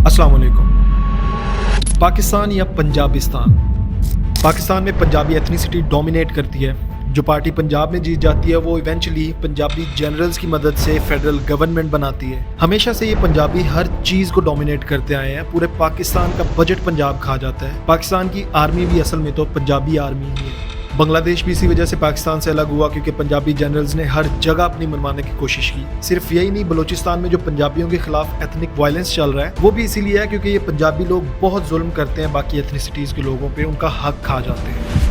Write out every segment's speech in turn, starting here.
अस्सलाम वालेकुम। पाकिस्तान या पंजाबिस्तान। पाकिस्तान में पंजाबी एथनिसिटी डोमिनेट करती है। जो पार्टी पंजाब में जीत जाती है वो इवेंचुअली पंजाबी जनरल्स की मदद से फेडरल गवर्नमेंट बनाती है। हमेशा से ये पंजाबी हर चीज़ को डोमिनेट करते आए हैं। पूरे पाकिस्तान का बजट पंजाब खा जाता है। पाकिस्तान की आर्मी भी असल में तो पंजाबी आर्मी ही है। बांग्लादेश भी इसी वजह से पाकिस्तान से अलग हुआ क्योंकि पंजाबी जनरल्स ने हर जगह अपनी मनमाने की कोशिश की। सिर्फ यही नहीं, बलूचिस्तान में जो पंजाबियों के खिलाफ एथनिक वायलेंस चल रहा है वो भी इसीलिए है क्योंकि ये पंजाबी लोग बहुत जुल्म करते हैं बाकी एथनिसिटीज़ के लोगों पे, उनका हक खा जाते हैं।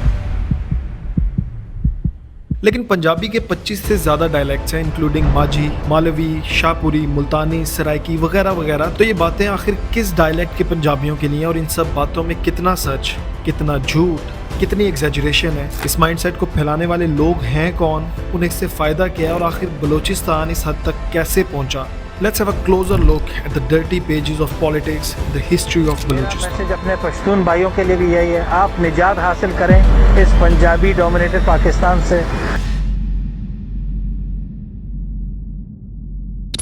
लेकिन पंजाबी के 25 से ज़्यादा डायलैक्ट्स हैं, इंक्लूडिंग माझी, मालवी, शाहपुरी, मुल्तानी, सराइकी वगैरह वगैरह। तो ये बातें आखिर किस डायलैक्ट के पंजाबियों के लिए और इन सब बातों में कितना सच, कितना झूठ, कितनी एग्जैजरेशन है, इस माइंडसेट को फैलाने वाले लोग हैं कौन, उन्हें इससे फ़ायदा क्या है और आखिर बलूचिस्तान इस हद तक कैसे पहुंचा। Let's have a closer look at the dirty pages of politics, the history of Balochistan. Message अपने पश्तून भाइयों के लिए भी यही है, आप निजात हासिल करें इस पंजाबी डोमिनेटेड पाकिस्तान से।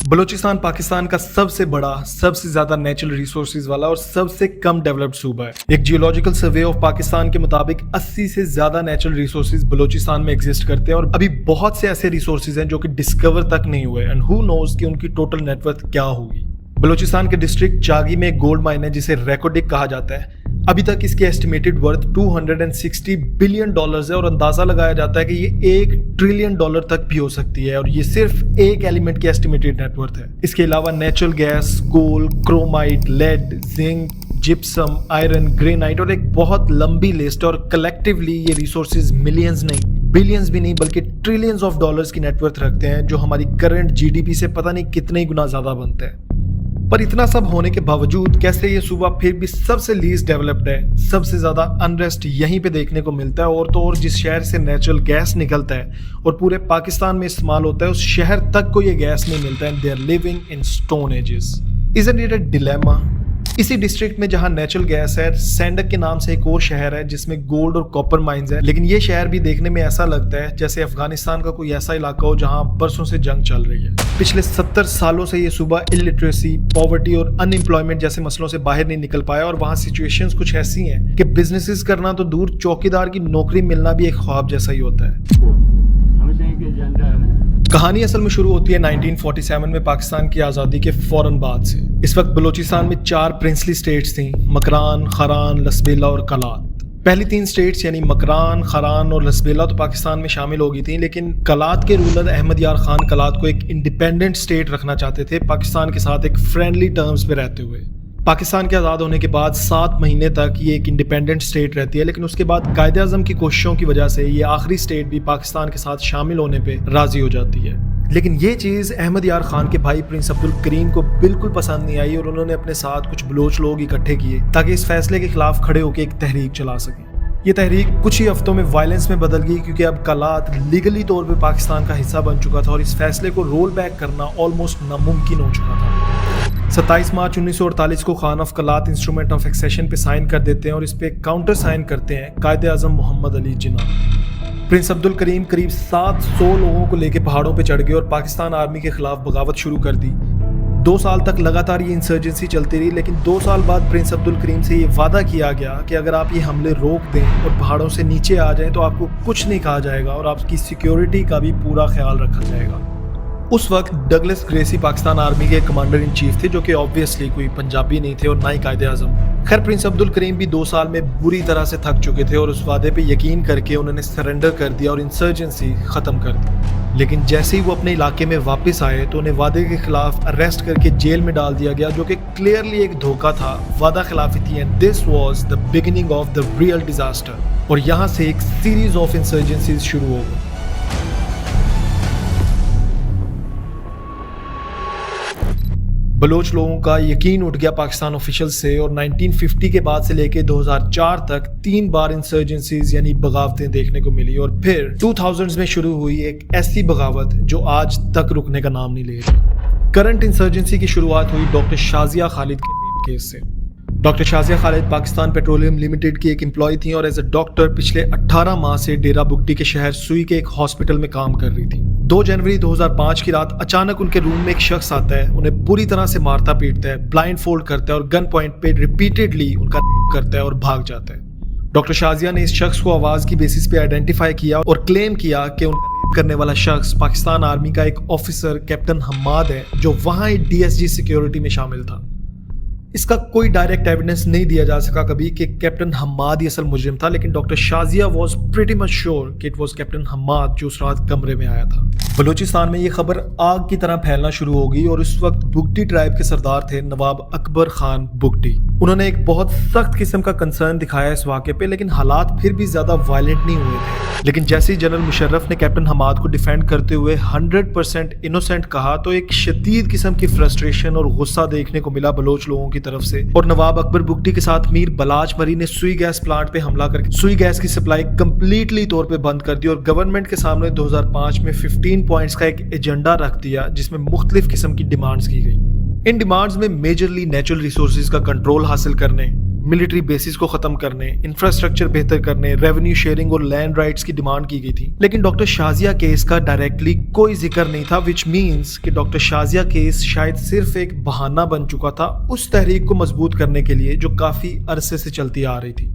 बलूचिस्तान पाकिस्तान का सबसे बड़ा, सबसे ज्यादा नेचुरल रिसोर्सेज वाला और सबसे कम डेवलप्ड सूबा है। एक जियोलॉजिकल सर्वे ऑफ पाकिस्तान के मुताबिक 80 से ज्यादा नेचुरल रिसोर्सेज बलूचिस्तान में एग्जिस्ट करते हैं और अभी बहुत से ऐसे रिसोर्सेज हैं जो कि डिस्कवर तक नहीं हुए एंड हु नोज कि उनकी टोटल नेटवर्थ क्या होगी। बलूचिस्तान के डिस्ट्रिक्ट चागी में एक गोल्ड माइन है जिसे रेकोडिक कहा जाता है। अभी तक इसकी एस्टिमेटेड वर्थ $260 बिलियन है और अंदाजा लगाया जाता है कि ये $1 ट्रिलियन तक भी हो सकती है और ये सिर्फ एक एलिमेंट की एस्टिमेटेड नेटवर्थ है। इसके अलावा natural gas, coal, chromite, lead, zinc, gypsum, iron, granite और एक बहुत लंबी लिस्ट। और कलेक्टिवली ये रिसोर्सेज मिलियंस नहीं, बिलियंस भी नहीं बल्कि ट्रिलियंस ऑफ डॉलर्स की नेटवर्थ रखते हैं जो हमारी करंट जीडीपी से पता नहीं कितने गुना ज्यादा बनते हैं। पर इतना सब होने के बावजूद कैसे ये सूबा फिर भी सबसे लीस्ट डेवलप्ड है। सबसे ज्यादा अनरेस्ट यहीं पे देखने को मिलता है और तो और जिस शहर से नेचुरल गैस निकलता है और पूरे पाकिस्तान में इस्तेमाल होता है उस शहर तक को ये गैस नहीं मिलता है। They are living in stone ages. Isn't it a dilemma? इसी डिस्ट्रिक्ट में जहां नेचुरल गैस है, सैंडक के नाम से एक और शहर है जिसमें गोल्ड और कॉपर माइंस है, लेकिन ये शहर भी देखने में ऐसा लगता है जैसे अफगानिस्तान का कोई ऐसा इलाका हो जहां बरसों से जंग चल रही है। पिछले 70 सालों से ये सूबा इलिटरेसी, पॉवर्टी और अनएम्प्लॉयमेंट जैसे मसलों से बाहर नहीं निकल पाया और वहां सिचुएशंस कुछ ऐसी हैं कि बिजनेसेस करना तो दूर, चौकीदार की नौकरी मिलना भी एक ख्वाब जैसा ही होता है। कहानी असल में शुरू होती है 1947 में पाकिस्तान की आज़ादी के फौरन बाद से। इस वक्त बलूचिस्तान में 4 प्रिंसली स्टेट्स थीं, मकरान, खरान, लसबेला और कलात। पहली 3 स्टेट्स यानी मकरान, खरान और लसबेला तो पाकिस्तान में शामिल हो गई थी, लेकिन कलात के रूलर अहमद यार खान कलात को एक इंडिपेंडेंट स्टेट रखना चाहते थे, पाकिस्तान के साथ एक फ्रेंडली टर्म्स पे रहते हुए। पाकिस्तान के आज़ाद होने के बाद 7 महीने तक ये एक इंडिपेंडेंट स्टेट रहती है, लेकिन उसके बाद कायदे आज़म की कोशिशों की वजह से ये आखिरी स्टेट भी पाकिस्तान के साथ शामिल होने पे राजी हो जाती है। लेकिन ये चीज़ अहमद यार खान के भाई प्रिंस अब्दुल करीम को बिल्कुल पसंद नहीं आई और उन्होंने अपने साथ कुछ बलोच लोग इकट्ठे किए ताकि इस फैसले के खिलाफ खड़े होकर एक तहरीक चला सकें। ये तहरीक कुछ ही हफ्तों में वायलेंस में बदल गई क्योंकि अब कलात लीगली तौर पे पाकिस्तान का हिस्सा बन चुका था और इस फैसले को रोल बैक करना ऑलमोस्ट नामुमकिन हो चुका था। 27 मार्च 1948 को Khan of Kalat instrument of accession पे साइन कर देते हैं और इस पे काउंटर साइन करते हैं कायदे आज़म मोहम्मद अली जिन्ना। प्रिंस अब्दुल करीम करीब 700 लोगों को लेकर पहाड़ों पे चढ़ गए और पाकिस्तान आर्मी के खिलाफ बगावत शुरू कर दी। 2 साल तक लगातार ये इंसर्जेंसी चलती रही, लेकिन 2 साल बाद प्रिंस अब्दुल करीम से ये वादा किया गया कि अगर आप ये हमले रोक दें और पहाड़ों से नीचे आ जाएं तो आपको कुछ नहीं कहा जाएगा और आपकी सिक्योरिटी का भी पूरा ख्याल रखा जाएगा। उस वक्त डगलस ग्रेसी पाकिस्तान आर्मी के कमांडर इन चीफ थे जो कि ऑब्वियसली कोई पंजाबी नहीं थे और ना ही कायदे आज़म। खैर प्रिंस अब्दुल करीम भी 2 साल में बुरी तरह से थक चुके थे और उस वादे पे यकीन करके उन्होंने सरेंडर कर दिया और इंसर्जेंसी ख़त्म कर दी। लेकिन जैसे ही वो अपने इलाके में वापस आए तो उन्हें वादे के खिलाफ अरेस्ट करके जेल में डाल दिया गया जो कि क्लियरली एक धोखा था, वादा खिलाफी थी and this was the beginning of the real disaster. और यहाँ से एक सीरीज ऑफ इंसर्जेंसीज शुरू हो गई। बलोच लोगों का यकीन उठ गया पाकिस्तान ऑफिशियल से और 1950 के बाद से लेके 2004 तक 3 बार इंसर्जेंसीज यानी बगावतें देखने को मिली और फिर 2000s में शुरू हुई एक ऐसी बगावत जो आज तक रुकने का नाम नहीं ले रही। करंट इंसर्जेंसी की शुरुआत हुई डॉक्टर शाजिया खालिद के रेप केस से। Doctor Shazia Khalid Pakistan petroleum limited की एक एम्प्लॉय थी और एज ए डॉक्टर पिछले 18 माह से डेरा बुगटी के शहर सुई के एक हॉस्पिटल में काम कर रही थी। 2 जनवरी 2005 की रात अचानक उनके रूम में एक शख्स आता है, उन्हें बुरी तरह से मारता पीटता है, ब्लाइंड फोल्ड करता है और गन पॉइंट पे रिपीटेडली उनका रेप करता है और भाग जाता है। डॉक्टर शाजिया ने इस शख्स को आवाज की बेसिस पे आइडेंटिफाई किया और क्लेम किया कि उनका रेप करने वाला शख्स पाकिस्तान आर्मी का एक ऑफिसर कैप्टन हम्माद है, जो वहां DSG सिक्योरिटी में शामिल था। इसका कोई डायरेक्ट एविडेंस नहीं दिया जा सका कभी कि कैप्टन हम्माद ही असल मुजरिम था, लेकिन doctor Shazia was pretty much sure कि इट वाज कैप्टन हम्माद जो उस रात कमरे में आया था। बलूचिस्तान में ये खबर आग की तरह फैलना शुरू हो गई और उस वक्त बुगटी ट्राइब के सरदार थे नवाब अकबर खान बुगटी। उन्होंने एक बहुत सख्त किस्म का कंसर्न दिखाया इस वाक़े पे, लेकिन हालात फिर भी ज्यादा वायलेंट नहीं हुए थे। लेकिन जैसे ही जनरल मुशर्रफ ने कैप्टन हम्माद को डिफेंड करते हुए 100% इनोसेंट कहा, तो एक शदीद किस्म की फ्रस्ट्रेशन और गुस्सा देखने को मिला बलोच लोगों की तरफ से। और नवाब अकबर बुगटी के साथ मीर बलाच मरी ने सुई गैस प्लांट पे हमला करके सुई गैस की सप्लाई कंप्लीटली तौर पे बंद कर दी और गवर्नमेंट के सामने 2005 में 15 पॉइंट्स का एक एजेंडा रख दिया, जिसमें मुख्तलिफ किस्म की डिमांड्स की गई। इन डिमांड्स में मेजरली नेचुरल रिसोर्सेज का कंट्रोल हासिल करने, मिलिट्री बेसिस को खत्म करने, इंफ्रास्ट्रक्चर बेहतर करने, रेवेन्यू शेयरिंग और लैंड राइट्स की डिमांड की गई थी। लेकिन डॉक्टर शाजिया केस का डायरेक्टली कोई जिक्र नहीं था, विच मींस कि डॉक्टर शाजिया केस शायद सिर्फ एक बहाना बन चुका था उस तहरीक को मजबूत करने के लिए जो काफी अरसे से चलती आ रही थी।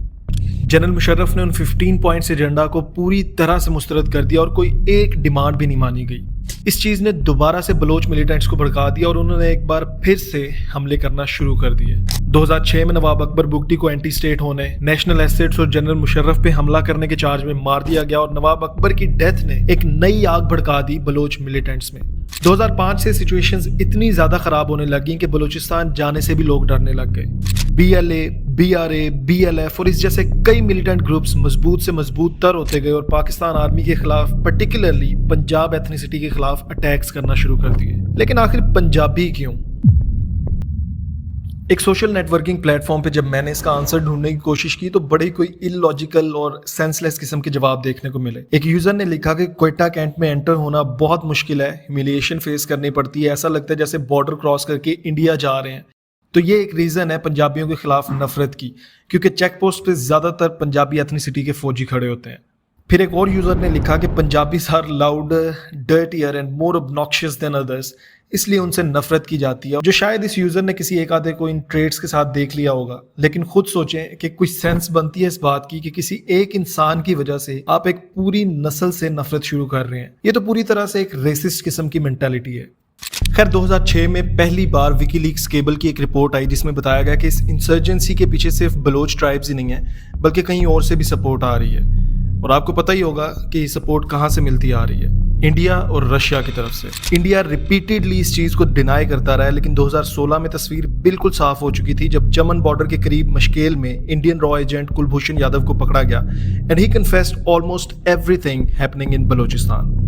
जनरल मुशर्रफ ने उन 15 पॉइंट्स एजेंडा को पूरी तरह से मुस्तरद कर दिया और कोई एक डिमांड भी नहीं मानी गई। इस चीज ने दोबारा से बलोच मिलिटेंट्स को भड़का दिया और उन्होंने एक बार फिर से हमले करना शुरू कर दिए। 2006 में नवाब अकबर बुगटी को एंटी स्टेट होने, नेशनल एसेट्स और जनरल मुशर्रफ पे हमला करने के चार्ज में मार दिया गया और नवाब अकबर की डेथ ने एक नई आग भड़का दी बलोच मिलिटेंट्स में। 2005 से सिचुएशंस इतनी ज्यादा खराब होने लगी कि बलूचिस्तान जाने से भी लोग डरने लग गए। BLA, BRA, BLF और इस जैसे कई मिलिटेंट ग्रुप्स मजबूत से मजबूत तर होते गए और पाकिस्तान आर्मी के खिलाफ, पर्टिकुलरली पंजाब एथनिसिटी के खिलाफ अटैक्स करना शुरू कर दिए। लेकिन आखिर पंजाबी क्यों? एक सोशल नेटवर्किंग प्लेटफॉर्म पे जब मैंने इसका आंसर ढूंढने की कोशिश की तो बड़े कोई इलॉजिकल और सेंसलेस किस्म के जवाब देखने को मिले। एक यूजर ने लिखा कि क्वेटा कैंट में एंटर होना बहुत मुश्किल है, ह्यूमिलिएशन फेस करनी पड़ती है, ऐसा लगता है जैसे बॉर्डर क्रॉस करके इंडिया जा रहे हैं। तो ये एक रीजन है पंजाबियों के खिलाफ नफरत की, क्योंकि चेक पोस्ट पे ज्यादातर पंजाबी एथनिसिटी के फौजी खड़े होते हैं। फिर एक और यूजर ने लिखा कि Punjabis are louder, dirtier and more obnoxious than others, इसलिए उनसे नफरत की जाती है। जो शायद इस यूजर ने किसी एक आधे को इन ट्रेड्स के साथ देख लिया होगा, लेकिन खुद सोचें कि कुछ सेंस बनती है इस बात की कि किसी एक इंसान की वजह से आप एक पूरी नस्ल से नफरत शुरू कर रहे हैं। ये तो पूरी तरह से एक रेसिस्ट किस्म की मेंटालिटी है। खैर 2006 में पहली बार विकीलीक्स केबल की एक रिपोर्ट आई जिसमें बताया गया कि इस इंसर्जेंसी के पीछे सिर्फ बलोच ट्राइब्स ही नहीं है, बल्कि कहीं और से भी सपोर्ट आ रही है। और आपको पता ही होगा कि सपोर्ट कहाँ से मिलती आ रही है, इंडिया और रशिया की तरफ से। इंडिया रिपीटेडली इस चीज को डिनाई करता रहा है, लेकिन 2016 में तस्वीर बिल्कुल साफ हो चुकी थी जब चमन बॉर्डर के करीब मशकेल में Indian raw agent Kulbhushan Yadav को पकड़ा गया and he confessed almost everything happening in Balochistan.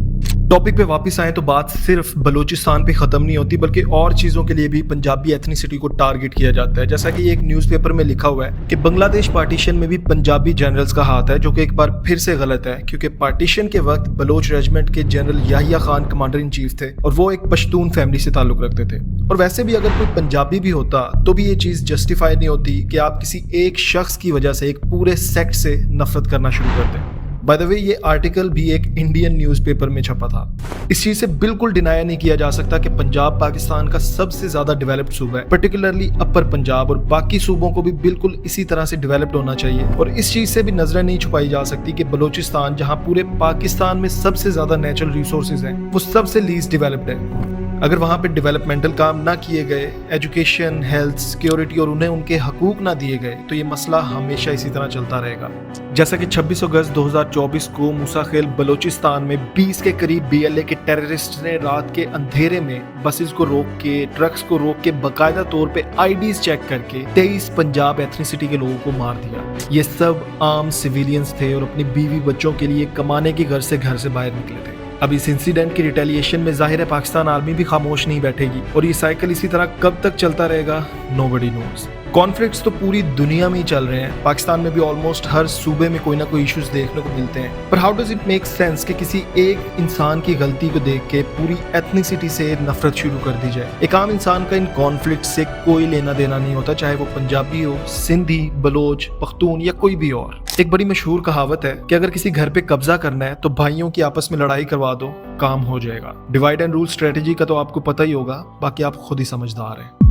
Topic पे वापस आए तो बात सिर्फ बलूचिस्तान पे खत्म नहीं होती, बल्कि और चीजों के लिए भी पंजाबी एथनिसिटी को टारगेट किया जाता है। जैसा कि एक न्यूज़पेपर में लिखा हुआ है कि बांग्लादेश पार्टीशन में भी पंजाबी जनरल्स का हाथ है, जो कि एक बार फिर से गलत है, क्योंकि पार्टीशन के वक्त बलोच रेजिमेंट के general Yahya Khan commander in chief थे और वो एक पश्तून फैमिली से ताल्लुक रखते थे। और वैसे भी अगर कोई पंजाबी भी होता तो भी ये चीज जस्टिफाई नहीं होती कि आप किसी एक शख्स की वजह से एक पूरे सेक्ट से नफरत करना शुरू करते हैं। बाय द वे ये आर्टिकल भी एक इंडियन न्यूज़पेपर में छपा था। इस चीज से बिल्कुल डिनाई नहीं किया जा सकता कि पंजाब पाकिस्तान का सबसे ज्यादा डेवलप्ड सूबा है, पर्टिकुलरली अपर पंजाब, और बाकी सूबों को भी बिल्कुल इसी तरह से डेवलप्ड होना चाहिए। और इस चीज से भी नजरें नहीं छुपाई जा सकती कि बलूचिस्तान, जहां पूरे पाकिस्तान में सबसे ज्यादा नेचुरल रिसोर्सेज हैं, वो सबसे लीस्ट डेवलप्ड है। अगर वहाँ पे डेवलपमेंटल काम ना किए गए, एजुकेशन, हेल्थ, सिक्योरिटी और उन्हें उनके हकूक ना दिए गए, तो ये मसला हमेशा इसी तरह चलता रहेगा। जैसा कि 26 अगस्त 2024 को मूसाखेल बलूचिस्तान में 20 के करीब BLA के टेररिस्ट ने रात के अंधेरे में बसेस को रोक के, ट्रक्स को रोक के, बाकायदा तौर पे IDs चेक करके 23 पंजाब एथनिसिटी के लोगों को मार दिया। ये सब आम सिविलियंस थे और अपनी बीवी बच्चों के लिए कमाने के घर से बाहर निकले थे। अब इस इंसिडेंट की रिटेलिएशन में जाहिर है पाकिस्तान आर्मी भी खामोश नहीं बैठेगी और ये साइकिल इसी तरह कब तक चलता रहेगा, नोबडी नोज। कॉन्फ्लिक्ट्स तो पूरी दुनिया में ही चल रहे हैं। पाकिस्तान में भी ऑलमोस्ट हर सूबे में कोई ना कोई इश्यूज देखने को मिलते हैं, पर how does it make sense कि किसी एक इंसान की गलती को देख के पूरी एथनिसिटी से नफरत शुरू कर दी जाए। एक आम इंसान का इन कॉन्फ्लिक्ट से कोई लेना देना नहीं होता, चाहे वो पंजाबी हो, सिंधी, बलोच, पख्तून या कोई भी और। एक बड़ी मशहूर कहावत है कि अगर किसी घर पे कब्जा करना है तो भाइयों की आपस में लड़ाई करवा दो, काम हो जाएगा। डिवाइड एंड रूल स्ट्रेटेजी का तो आपको पता ही होगा, बाकी आप खुद ही समझदार हैं।